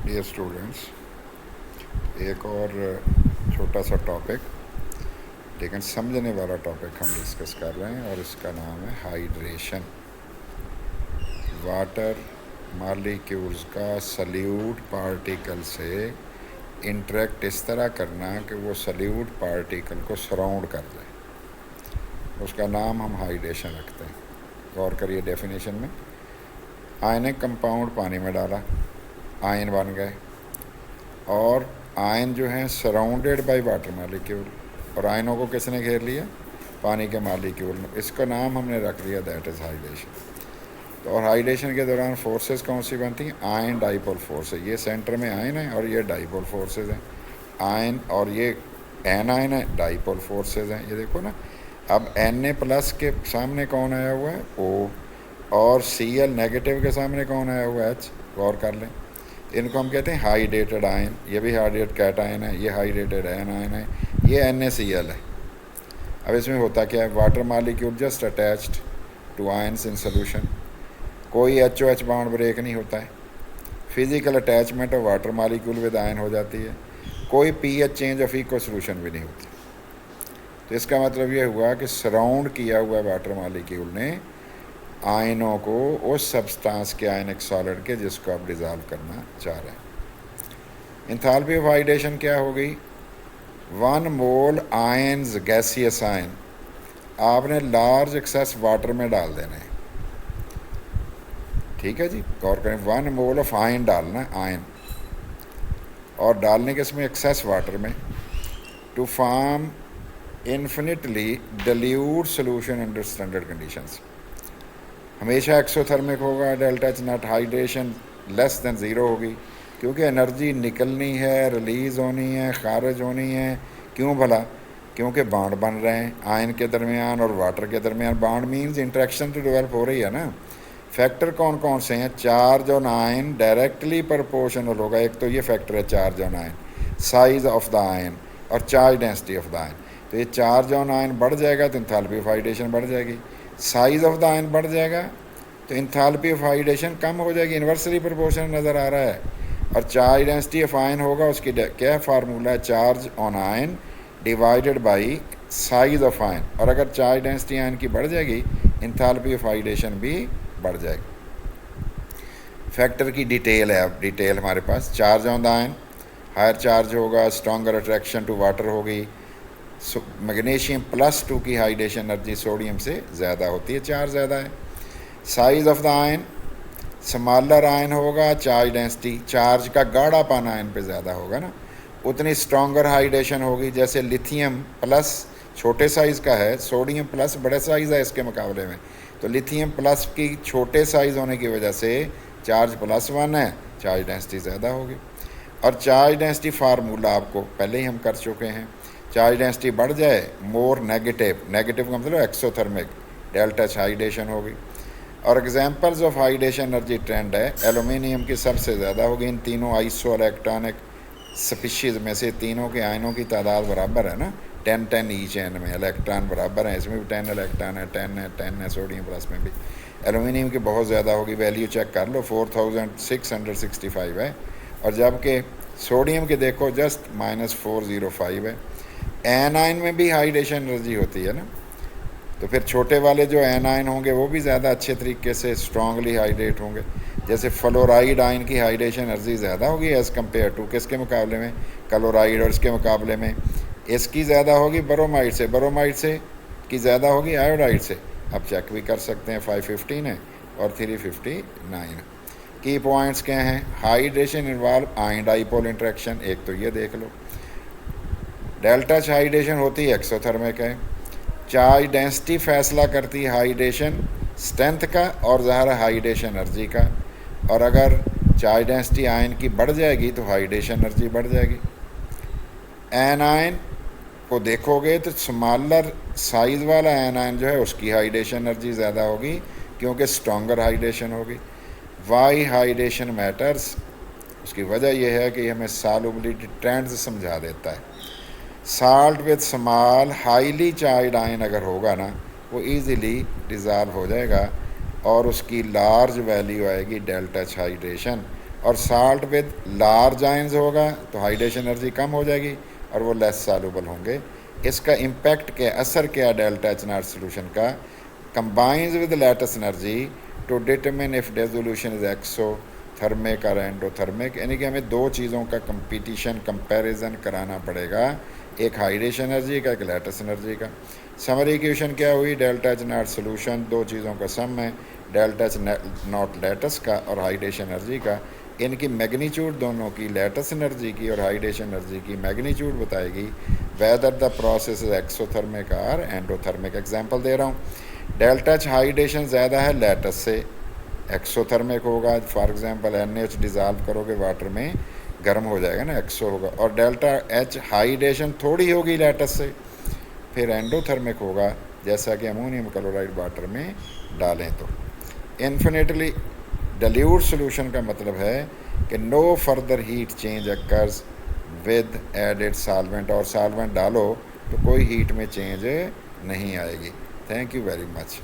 Dear students, एक और छोटा सा टॉपिक लेकिन समझने वाला टॉपिक हम डिस्कस कर रहे हैं और इसका नाम है हाइड्रेशन। वाटर मॉलिक्यूल्स का सल्यूट पार्टिकल से इंटरेक्ट इस तरह करना कि वो सल्यूट पार्टिकल को सराउंड कर जाए, उसका नाम हम हाइड्रेशन रखते हैं। गौर करिए डेफिनेशन में, आयनिक कंपाउंड पानी में डाला, आयन बन गए और आयन जो हैं सराउंडेड बाय वाटर मॉलिक्यूल, और आयनों को किसने घेर लिया? पानी के मॉलिक्यूल ने। इसका नाम हमने रख लिया, दैट इज़ हाइड्रेशन। तो और हाइड्रेशन के दौरान फोर्सेस कौन सी बनती हैं? आयन डाइपोल फोर्स है, ये सेंटर में आयन है और ये डाइपोल फोर्सेज हैं। आयन और ये एन आयन है, डाइपोल फोर्सेज हैं। ये देखो ना, अब Na+ के सामने कौन आया हुआ है? O, और Cl नेगेटिव के सामने कौन आया हुआ है? H। गौर कर लें, इनको हम कहते हैं हाइड्रेटेड आयन। ये भी हाइड्रेटेड कैटायन है, ये हाइड्रेटेड एन आयन है, ये NaCl है। अब इसमें होता क्या है? Water molecule just attached to ions in solution, कोई HOH बॉन्ड ब्रेक नहीं होता है। Physical attachment of water molecule with ion हो जाती है, कोई pH change of equal solution भी नहीं होती। तो इसका मतलब ये हुआ कि सराउंड किया हुआ वाटर मॉलिक्यूल ने आयनों को उस सब्सटेंस के आयनिक सॉलिड के जिसको आप डिज़ोल्व करना चाह रहे हैं। एंथैल्पी ऑफ हाइड्रेशन क्या हो गई? 1 मोल आयन्स गैसियस आयन आपने लार्ज एक्सेस वाटर में डाल देना है। ठीक है जी, गौर करें, 1 मोल ऑफ आयन डालना है, आयन, और डालने के इसमें एक्सेस वाटर में, to form infinitely dilute solution under standard conditions. हमेशा एक्सोथर्मिक होगा, delta H not, hydration less than zero होगी, क्योंकि एनर्जी निकलनी है, रिलीज़ होनी है, खारिज होनी है। क्यों भला? क्योंकि बॉन्ड बन रहे हैं आयन के दरमियान और वाटर के दरमियान। बॉन्ड मीन्स इंट्रैक्शन तो डेवलप हो रही है ना। फैक्टर कौन कौन से हैं? Charge on ion directly proportional होगा। एक तो ये फैक्टर है charge on ion, size of the ion और charge density of the ion. तो ये चार्ज ऑन आयन बढ़ जाएगा तो एंथैल्पी ऑफ हाइड्रेशन बढ़ जाएगी, साइज ऑफ द आयन बढ़ जाएगा तो एंथैल्पी ऑफ हाइड्रेशन कम हो जाएगी, इन्वर्सली प्रोपोर्शनल नज़र आ रहा है। और चार्ज डेंसिटी ऑफ आयन होगा, उसकी क्या फार्मूला है? Charge on ion divided by size of ion. और अगर चार्ज डेंसिटी आयन की बढ़ जाएगी, एंथैल्पी ऑफ हाइड्रेशन भी बढ़ जाएगी। फैक्टर की डिटेल है, अब डिटेल हमारे पास। Charge on the ion, higher charge होगा, स्ट्रॉन्गर अट्रैक्शन टू वाटर होगी। मैग्नीशियम +2 की हाइड्रेशन एनर्जी सोडियम से ज़्यादा होती है, चार्ज ज़्यादा है। Size of the ion, smaller ion होगा, चार्ज डेंसिटी, चार्ज का गाढ़ापन आयन पे ज़्यादा होगा ना, उतनी स्ट्रॉन्गर हाइड्रेशन होगी। जैसे लिथियम प्लस छोटे साइज़ का है, सोडियम प्लस बड़े साइज़ है इसके मुकाबले में, तो लिथियम प्लस की छोटे साइज़ होने की वजह से चार्ज +1 है, चार्ज डेंसिटी ज़्यादा होगी। और चार्ज डेंसिटी फार्मूला आपको पहले ही हम कर चुके हैं। चार्ज डेंसिटी बढ़ जाए, मोर नेगेटिव, नेगेटिव का मतलब एक्सोथर्मिक, डेल्टा एच हाइड्रेशन होगी। और examples of hydration energy trend है, एल्यूमिनियम की सबसे ज़्यादा होगी। इन तीनों आइसो इलेक्ट्रॉनिक स्पीशीज़ में से तीनों के आयनों की तादाद बराबर है ना, 10-10 ईच एन में, इलेक्ट्रॉन बराबर हैं, इसमें भी 10 इलेक्ट्रॉन है, 10 है सोडियम प्लस में भी। एल्यूमिनियम की बहुत ज़्यादा होगी, वैल्यू चेक कर लो, 4665 है, और जबकि सोडियम के देखो जस्ट -405 है। एन आयन में भी हाइड्रेशन एनर्जी होती है ना, तो फिर छोटे वाले जो एन आयन होंगे वो भी ज़्यादा अच्छे तरीके से स्ट्रांगली हाइड्रेट होंगे। जैसे फ्लोराइड आयन की हाइड्रेशन एनर्जी ज़्यादा होगी एज़ कम्पेयर टू किसके मुकाबले में? क्लोराइड। और इसके मुकाबले में इसकी ज़्यादा होगी ब्रोमाइड से, ब्रोमाइड से की ज़्यादा होगी आयोडाइड से। आप चेक भी कर सकते हैं, 515 है और 359 है। की पॉइंट्स क्या हैं? Hydration involve ion dipole interaction, एक तो ये देख लो। डेल्टा एच हाइड्रेशन होती है एक्सोथर्मिक है। चार्ज डेंसिटी फैसला करती है हाइड्रेशन स्ट्रेंथ का और ज़ाहिर हाइड्रेशन एनर्जी का। और अगर चार्ज डेंसिटी आयन की बढ़ जाएगी तो हाइड्रेशन एनर्जी बढ़ जाएगी। एन आयन को देखोगे तो स्मॉलर साइज़ वाला एन आयन जो है उसकी हाइड्रेशन एनर्जी ज़्यादा होगी क्योंकि स्ट्रॉन्गर हाइड्रेशन होगी। वाई हाइड्रेशन मैटर्स, उसकी वजह यह है कि हमें सॉल्युबिलिटी ट्रेंड्स समझा देता है। Salt with small highly charge ion अगर होगा ना, वो इजीली डिज़ोल्व हो जाएगा और उसकी लार्ज वैल्यू आएगी डेल्टा एच हाइड्रेशन, और साल्ट विद लार्ज आयंस होगा तो हाइड्रेशन एनर्जी कम हो जाएगी और वो लेस सॉल्युबल होंगे। इसका इम्पैक्ट क्या, असर क्या डेल्टा एच नॉट सोल्यूशन का, combines with lattice energy to determine if dissolution is exothermic और एंडोथर्मिक, यानी कि हमें दो चीज़ों का कंपटीशन कंपैरिजन कराना पड़ेगा, एक हाइड्रेशन एनर्जी का, एक लैटिस एनर्जी का। समरी इक्वेशन क्या हुई, डेल्टा एच नॉट सोल्यूशन दो चीज़ों का सम है, डेल्टा एच नॉट लैटिस का और हाइड्रेशन एनर्जी का। इनकी मैग्नीट्यूड दोनों की, लैटिस एनर्जी की और हाइड्रेशन एनर्जी की मैग्नीट्यूड बताएगी whether the process is exothermic और एंडोथर्मिक। एग्जांपल दे रहा हूँ, डेल्टा एच हाइड्रेशन ज़्यादा है लैटिस से, एक्सोथर्मिक होगा। फॉर एग्जांपल NaH डिज़ाल्व करोगे वाटर में, गर्म हो जाएगा ना, एक्सो होगा। और डेल्टा एच हाइड्रेशन थोड़ी होगी लैटिस से, फिर एंडोथर्मिक होगा, जैसा कि अमोनियम क्लोराइड वाटर में डालें तो। इन्फिनिटली डाइल्यूट सॉल्यूशन का मतलब है कि no further heat change occurs with added solvent, और सॉल्वेंट डालो तो कोई हीट में चेंज नहीं आएगी। Thank you very much.